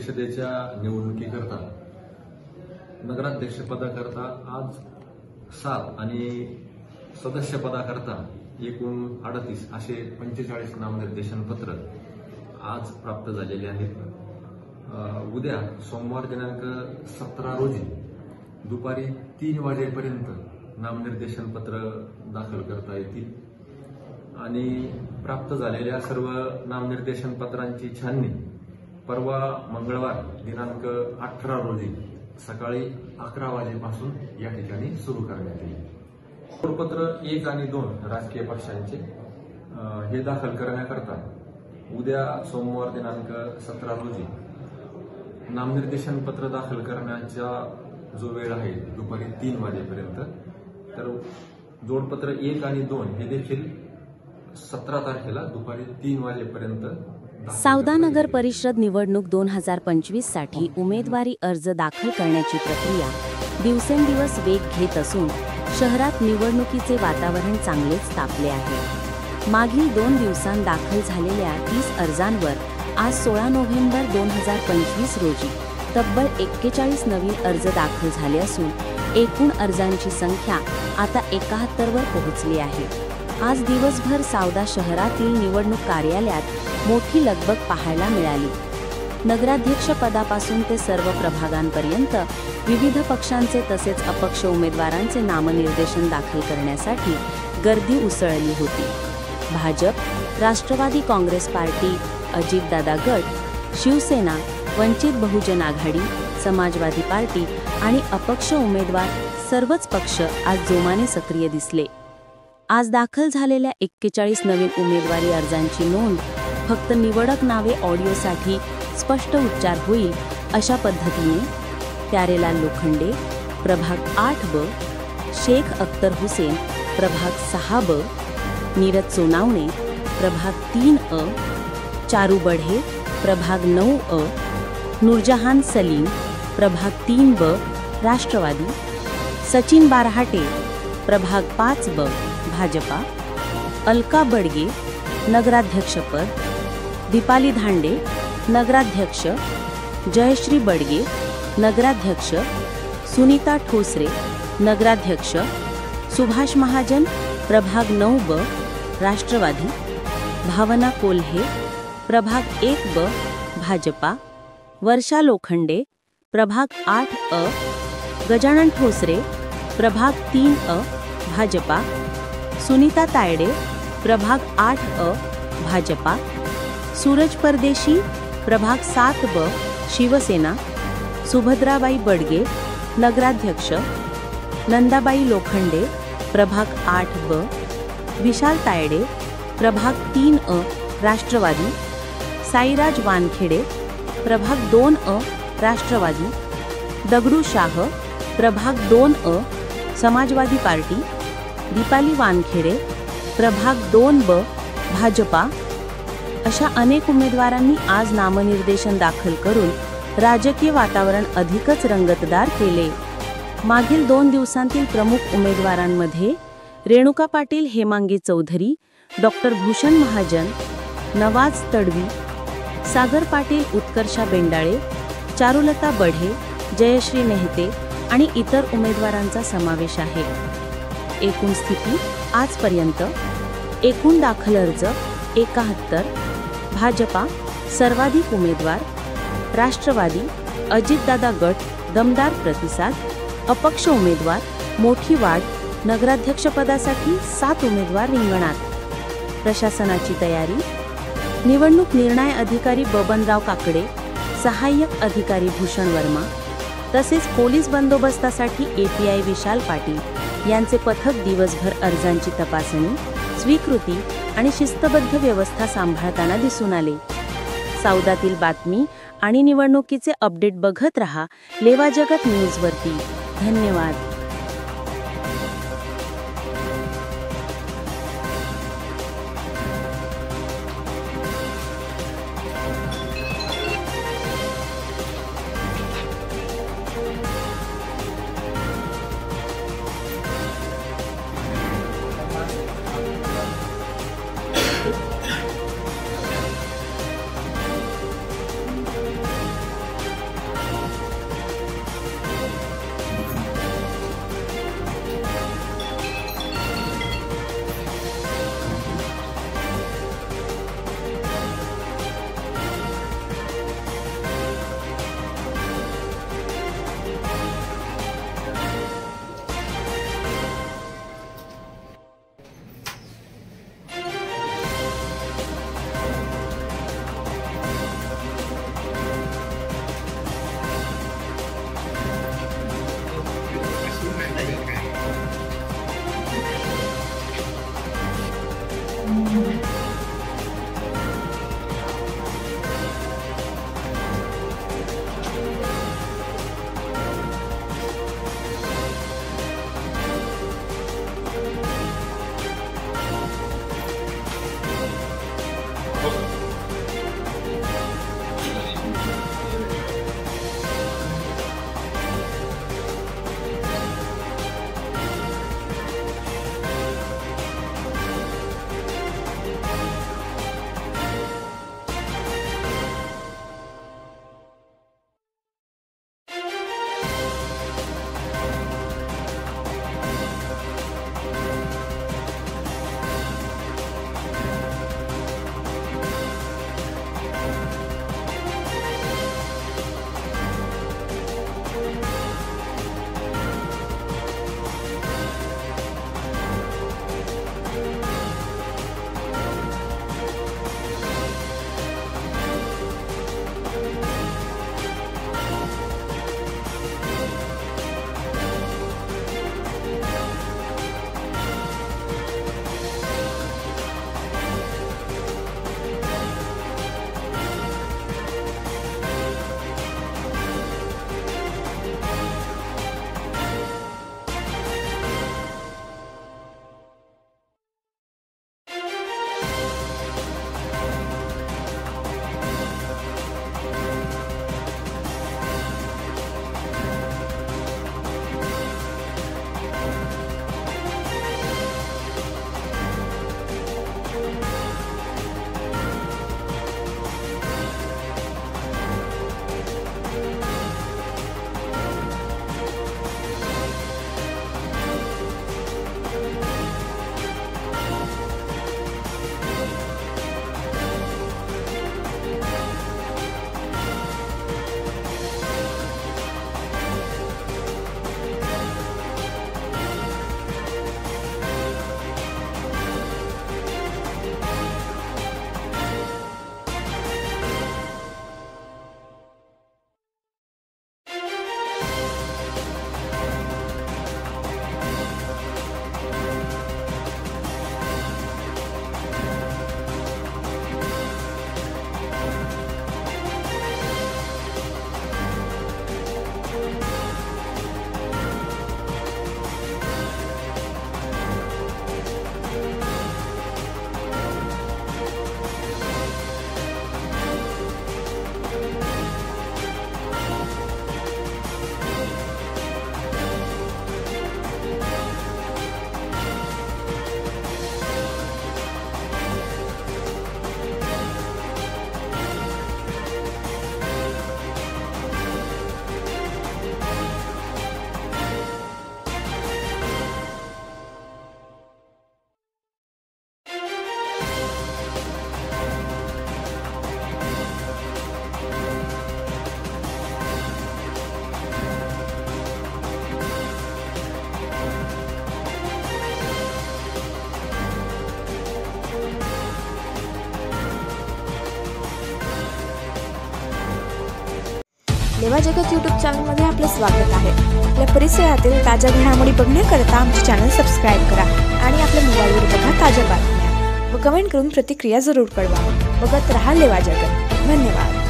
परिषदेच्या निवडणुकीकरता नगराध्यक्षपदाकरता आज 7 आणि सदस्यपदाकरता एकूण 38 असे 45 नामनिर्देशन पत्र आज प्राप्त झालेले आहेत। उद्या सोमवार दिनांक 17 रोजी दुपारी 3 वाजेपर्यंत नामनिर्देशन पत्र दाखल करता येतील आणि प्राप्त झालेल्या सर्व नामनिर्देशन पत्रांची छाननी परवा मंगळवार दिनांक 18 रोजी सकाळी 11 वाजेपासून या ठिकाणी सुरू करण्यात येईल। प्रपत्र 1 आणि 2 राजकीय पक्षांचे हे दाखल करण्याकरता उद्या सोमवार दिनांक 17 रोजी नामनिर्देशन पत्र दाखल करण्याचा जो वेळ आहे दुपारी 3 वाजेपर्यंत, तर जोडपत्र 1 आणि 2 हे देखील 17 तारखेला दुपारी 3 वाजेपर्यंत सावदा नगर परिषद निवडणूक 2025 साठी उमेदवारी अर्ज दाखल करण्याची प्रक्रिया दिवसेंदिवस वेग घेत असून शहरात निवडणुकीचे वातावरण चांगलेच तापले आहे। मागील 2 दिवसांत दाखल झालेल्या 30 अर्जांवर आज 16 नोव्हेंबर 2025 रोजी तब्बल 41 नवीन अर्ज दाखल झाले असून एकूण अर्जांची संख्या आता 71 वर पोहोचली आहे। आज दिवसभर सावदा शहरातील निवडणूक कार्यालयात मोठी लगबग पाहायला मिळाली। नगराध्यक्ष पदापासून ते सर्व प्रभागांपर्यंत विविध पक्षांचे तसेच अपक्ष उमेदवारांचे नामनिर्देशन दाखल करण्यासाठी गर्दी उसळली होती। भाजप, राष्ट्रवादी काँग्रेस पार्टी, अजितदादा गट, शिवसेना, वंचित बहुजन आघाडी, समाजवादी पार्टी आणि अपक्ष उमेदवार सर्वच पक्ष आज जोमाने सक्रिय दिसले। आज दाखल झालेल्या 41 नवीन उमेदवारी अर्जांची नोंद फक्त निवडक नावे ऑडिओसाठी स्पष्ट उच्चार होईल अशा पद्धतीने प्यारेलाल लोखंडे प्रभाग 8ब, शेख अख्तर हुसेन प्रभाग 6ब, नीरज सोनावणे प्रभाग 3अ, चारू बढे प्रभाग 9अ, नूरजहान सलीम प्रभाग 3ब राष्ट्रवादी, सचिन बारहाटे प्रभाग 5ब भाजपा, अलका बडगे नगराध्यक्षपद, दीपाली धांडे नगराध्यक्ष, जयश्री बडगे नगराध्यक्ष, सुनीता ठोसरे नगराध्यक्ष, सुभाष महाजन प्रभाग 9ब राष्ट्रवादी, भावना कोल्हे प्रभाग 1ब भाजपा, वर्षा लोखंडे प्रभाग 8अ, गजानन ठोसरे प्रभाग 3अ भाजपा, सुनीता तायडे प्रभाग 8अ भाजपा, सूरज परदेशी प्रभाग 7ब शिवसेना, सुभद्राबाई बडगे नगराध्यक्ष, नंदाबाई लोखंडे प्रभाग 8ब, विशाल तायडे प्रभाग 3अ राष्ट्रवादी, साईराज वानखेडे प्रभाग 2अ राष्ट्रवादी, दगडू शाह प्रभाग 2अ समाजवादी पार्टी, दीपाली वानखेडे प्रभाग 2ब भाजपा अशा अनेक उमेदवारांनी आज नामनिर्देशन दाखल करून राजकीय वातावरण अधिकच रंगतदार केले। मागील 2 दिवसांतील प्रमुख उमेदवारांमध्ये रेणुका पाटील हेमांगी चौधरी, डॉक्टर भूषण महाजन, नवाज तडवी, सागर पाटील उत्कर्षा बेंडाळे, चारुलता बढे, जयश्री नेहते आणि इतर उमेदवारांचा समावेश आहे। एकूण स्थिती आजपर्यंत एकूण दाखल अर्ज 71, भाजपा सर्वाधिक उमेदवार, राष्ट्रवादी अजितदादा गट दमदार प्रतिसाद, अपक्ष उमेदवार मोठी वाढ, नगराध्यक्षपदासाठी 7 उमेदवार रिंगणात। प्रशासनाची तयारी, निवडणूक निर्णय अधिकारी बबनराव काकडे, सहाय्यक अधिकारी भूषण वर्मा तसेच पोलीस बंदोबस्तासाठी API विशाल पाटील यांचे पथक दिवसभर अर्जांची तपासणी, स्वीकृती आणि शिस्तबद्ध व्यवस्था सांभाळताना दिसून आले। सावदातील बातमी आणि निवडणुकीचे अपडेट बघत रहा लेवा जगत न्यूजवरती। धन्यवाद। लेवा जगत यूट्यूब चॅनलमध्ये आपले स्वागत आहे. आपल्या परिसरातील ताज्या घडामोडी बघण्याकरता आमचे चॅनल सबस्क्राईब करा आणि आपल्या मोबाईलवर बघा ताज्या बातम्या व कमेंट करून प्रतिक्रिया जरूर कळवा. बघत रहा लेवा जगत. धन्यवाद.